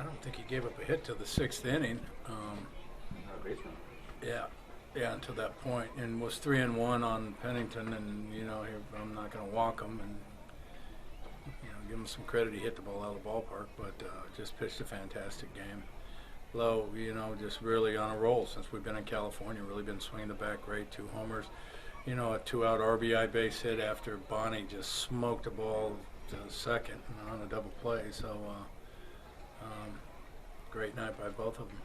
I don't think he gave up a hit till the 6th inning. Yeah, until that point, and was 3-1 on Pennington, and I'm not going to walk him, and give him some credit. He hit the ball out of the ballpark, but just pitched a fantastic game. Lowe, just really on a roll since we've been in California. Really been swinging the bat great. 2 homers, a 2-out RBI base hit after Bonnie just smoked the ball to second on a double play. So great night by both of them.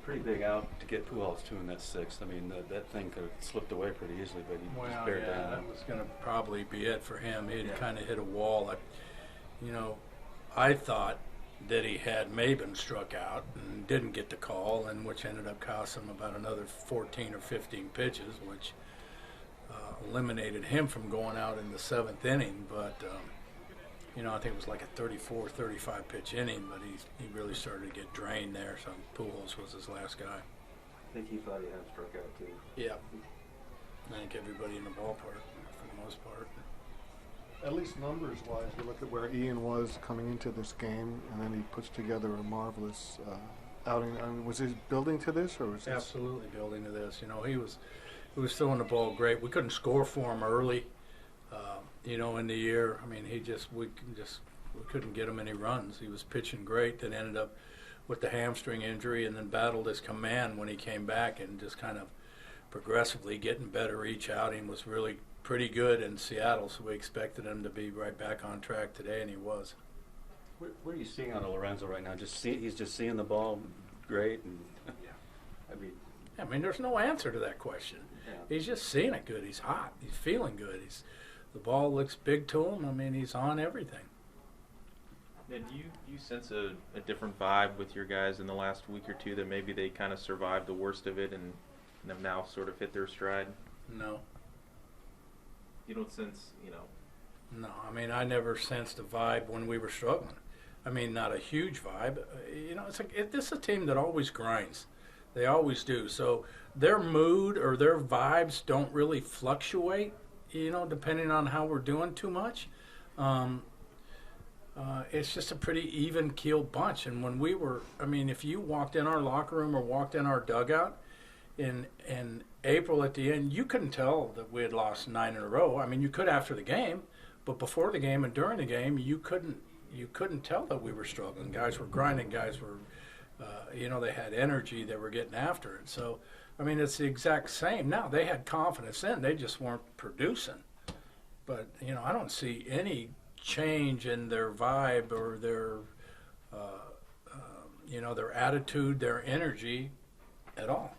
Pretty big out to get Pujols too in that 6th. I mean, that thing could have slipped away pretty easily, but he just bared down. That was going to probably be it for him. He'd kind of hit a wall. I thought that he had Maben struck out and didn't get the call, and which ended up costing him about another 14 or 15 pitches, which eliminated him from going out in the 7th inning. But I think it was like a 34, 35 pitch inning, but he really started to get drained there. So Pujols was his last guy. I think he thought he had struck out too. Yeah, I think everybody in the ballpark for the most part. At least numbers-wise, you look at where Ian was coming into this game, and then he puts together a marvelous outing. I mean, was he building to this, or was this? Absolutely building to this. He was throwing the ball great. We couldn't score for him early, in the year. I mean, we couldn't get him any runs. He was pitching great, then ended up with the hamstring injury, and then battled his command when he came back, and just kind of progressively getting better each outing. Was really pretty good in Seattle, so we expected him to be right back on track today, and he was. What are you seeing out of Lorenzo right now? He's just seeing the ball great, and I mean, there's no answer to that question. Yeah. He's just seeing it good. He's hot. He's feeling good. The ball looks big to him. I mean, he's on everything. Ned, do you sense a different vibe with your guys in the last week or two, that maybe they kind of survived the worst of it and have now sort of hit their stride? No. You don't sense, No, I mean, I never sensed a vibe when we were struggling. I mean, not a huge vibe. This is a team that always grinds. They always do. So their mood or their vibes don't really fluctuate, depending on how we're doing too much. It's just a pretty even-keeled bunch. And when if you walked in our locker room or walked in our dugout in April at the end, you couldn't tell that we had lost 9 in a row. I mean, you could after the game, but before the game and during the game, you couldn't tell that we were struggling. Guys were grinding. Guys were, they had energy. They were getting after it. So, I mean, it's the exact same. Now, they had confidence in. They just weren't producing. But, I don't see any change in their vibe or their, their attitude, their energy at all.